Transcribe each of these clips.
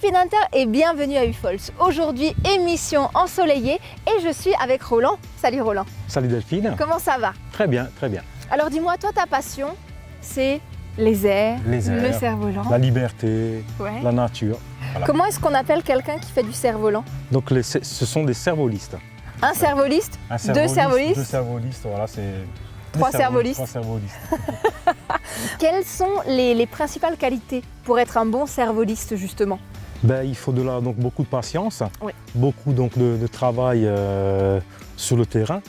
Pieds d'Inter et bienvenue à Ufols. Aujourd'hui, émission ensoleillée et je suis avec Roland. Salut Roland. Salut Delphine. Comment ça va? Très bien, très bien. Alors dis-moi, toi ta passion, c'est les airs, le cerf-volant. La liberté, Ouais. la nature. Voilà. Comment est-ce qu'on appelle quelqu'un qui fait du cerf-volant? Donc ce sont des cervolistes. Un cervoliste, deux cervolistes, Deux cervolistes, voilà, c'est... Trois cervolistes. Trois cervolistes. Quelles sont les principales qualités pour être un bon cervoliste justement? Ben, il faut donc beaucoup de patience, Oui. beaucoup donc, de travail sur le terrain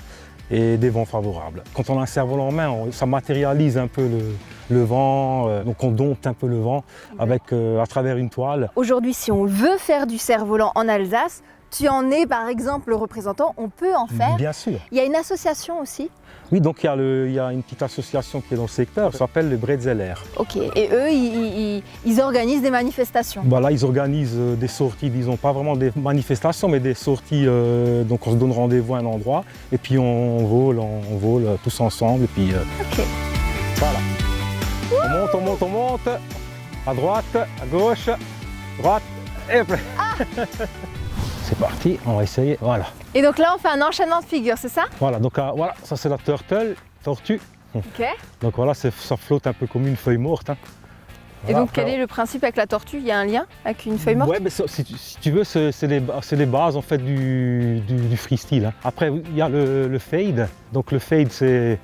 et des vents favorables. Quand on a un cerf-volant en main, ça matérialise un peu le vent, donc on dompte un peu le vent avec, à travers une toile. Aujourd'hui, si on veut faire du cerf-volant en Alsace, tu en es par exemple le représentant, on peut en faire. Bien sûr. Il y a une association aussi. Oui, donc il y a une petite association qui est dans le secteur, ça s'appelle les Brezeler. Ok, et eux, ils organisent des manifestations. Bah là, ils organisent des sorties, disons pas vraiment des manifestations, mais des sorties, donc on se donne rendez-vous à un endroit, et puis on vole tous ensemble, et puis Ok. voilà. On monte, à droite, à gauche, droite, et après. C'est parti, on va essayer, voilà. Et donc là, on fait un enchaînement de figures, c'est ça? Voilà, donc voilà, ça c'est la tortue. Ok. Donc voilà, ça flotte un peu comme une feuille morte. Hein. Et Voilà, donc, quel est le principe avec la tortue? Il y a un lien avec une feuille morte? Ouais, mais si tu veux, c'est les bases en fait du freestyle. Hein. Après, il y a le fade. Donc le fade, c'est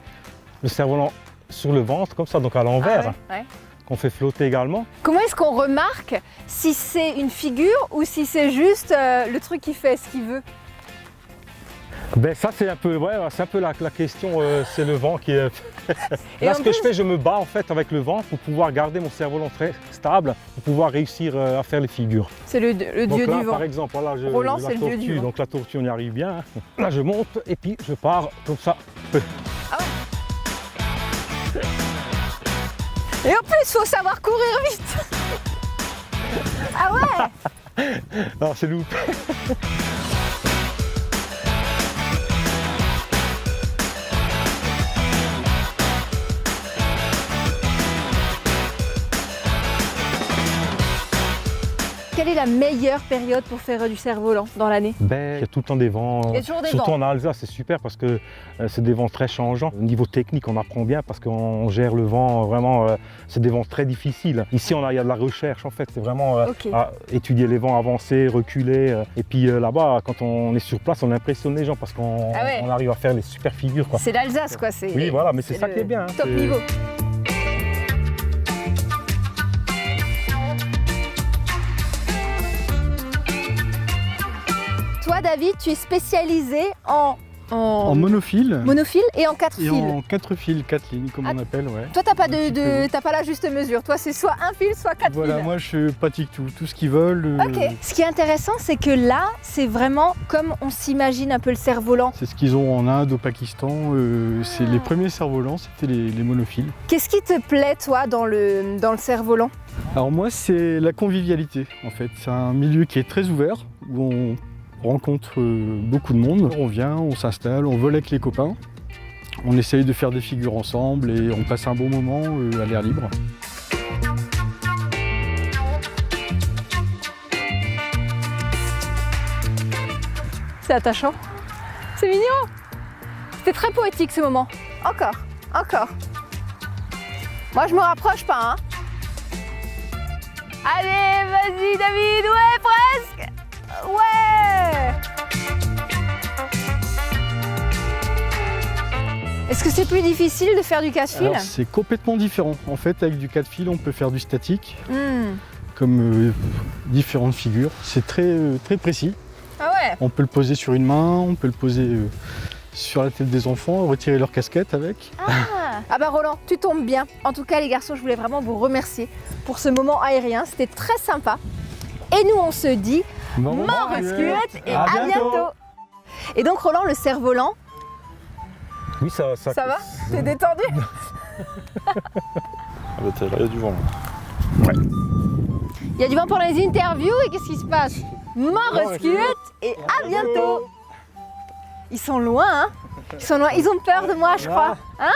le cerf-volant sur le ventre, comme ça, donc à l'envers, Ah ouais. qu'on fait flotter également. Comment est-ce qu'on remarque si c'est une figure ou si c'est juste le truc qui fait ce qu'il veut? Ben ça c'est un peu, ouais, c'est un peu la question, c'est le vent qui est... Et Là en ce que plus- je fais, je me bats en fait avec le vent pour pouvoir garder mon cerf-volant très stable, pour pouvoir réussir à faire les figures. C'est le Donc dieu là du vent. par exemple, voilà, Roland, la c'est le dieu du tortue, vent. donc la tortue on y arrive bien. Hein. Là je monte et puis je pars comme ça. Et en plus, il faut savoir courir vite. Ah ouais. Non, c'est loupé. Quelle est la meilleure période pour faire du cerf-volant dans l'année? Ben, il y a tout le temps des vents. Il y a toujours des Surtout vents. en Alsace, c'est super parce que c'est des vents très changeants. Au niveau technique, on apprend bien parce qu'on gère le vent vraiment. C'est des vents très difficiles. Ici, il y a de la recherche en fait. C'est vraiment Ok. à étudier les vents, avancer, reculer. Et puis là-bas, quand on est sur place, on impressionne les gens parce qu'on Ah ouais. on arrive à faire les super figures. Quoi. C'est l'Alsace quoi. Oui, voilà, mais c'est ça le qui est bien. Hein. Top C'est- niveau. Toi David, tu es spécialisé en En monophile monophile et en 4 et fils. en 4 fils, 4 lignes comme Ah, on appelle, ouais. Toi, t'as pas, Un petit peu. t'as pas la juste mesure. Toi, c'est soit un fil, soit 4 Voilà, fils. moi je pratique tout ce qui vole. Ok. Ce qui est intéressant, c'est que là, c'est vraiment comme on s'imagine un peu le cerf-volant. C'est ce qu'ils ont en Inde, au Pakistan. C'est les premiers cerfs-volants, c'était les monophiles. Qu'est-ce qui te plaît, toi, dans le cerf-volant? Alors moi, c'est la convivialité en fait. C'est un milieu qui est très ouvert où on rencontre beaucoup de monde. On vient, on s'installe, on vole avec les copains. On essaye de faire des figures ensemble et on passe un bon moment à l'air libre. C'est attachant. C'est mignon. C'était très poétique ce moment. Encore, encore. Moi, je me rapproche pas, hein. Allez, vas-y, David. Ouais, presque. Ouais. Est-ce que c'est plus difficile de faire du 4 fils? Alors c'est complètement différent. En fait, avec du 4 fils, on peut faire du statique, Hmm. comme différentes figures. C'est très précis. Ah ouais. On peut le poser sur une main, on peut le poser sur la tête des enfants, retirer leur casquette avec. Ah bah Roland, tu tombes bien. En tout cas les garçons, je voulais vraiment vous remercier pour ce moment aérien, c'était très sympa. Et nous on se dit mort rescuette et à bientôt. Et donc Roland, le cerf-volant, Oui, ça ça va? T'es détendu? Ah bah là, il y a du vent là. Il y a du vent pour les interviews et qu'est-ce qui se passe? Mort rescuette et à bientôt. Ils sont loin, hein? Ils sont loin, ils ont peur de moi je crois. Hein?